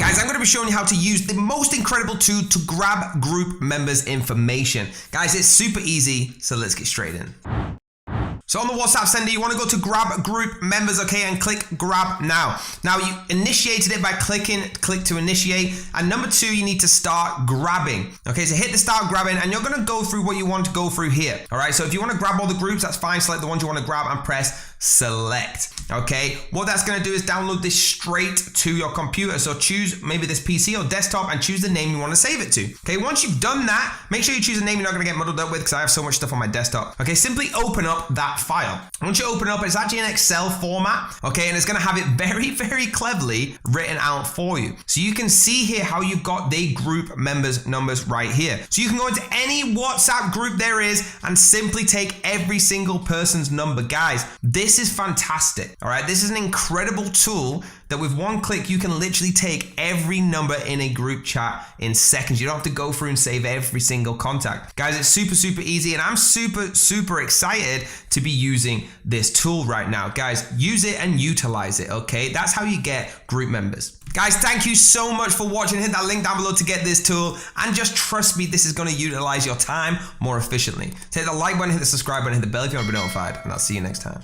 Guys, I'm going to be showing you how to use the most incredible tool to grab group members' information. Guys, it's super easy, so let's get straight in. So on the WhatsApp sender, you want to go to grab group members, okay, and click grab now. Now you initiated it by click to initiate. And number 2, you need to start grabbing. Okay, so hit the start grabbing and you're going to go through what you want to go through here. All right, so if you want to grab all the groups, that's fine. Select the ones you want to grab and press select. Okay, what that's going to do is download this straight to your computer. So choose maybe this PC or desktop and choose the name you want to save it to. Okay, once you've done that, make sure you choose a name you're not going to get muddled up with because I have so much stuff on my desktop. Okay, simply open up that file. Once you open it up, it's actually an Excel format, okay, and it's going to have it very, very cleverly written out for you. So you can see here how you got the group members numbers right here. So you can go into any WhatsApp group there is and simply take every single person's number. Guys, this is fantastic. All right, this is an incredible tool that with one click, you can literally take every number in a group chat in seconds. You don't have to go through and save every single contact. Guys, it's super, super easy, and I'm super, super excited to be using this tool right now. Guys, use it and utilize it, okay? That's how you get group members. Guys, thank you so much for watching. Hit that link down below to get this tool, and just trust me, this is gonna utilize your time more efficiently. Hit the like button, hit the subscribe button, hit the bell if you want to be notified, and I'll see you next time.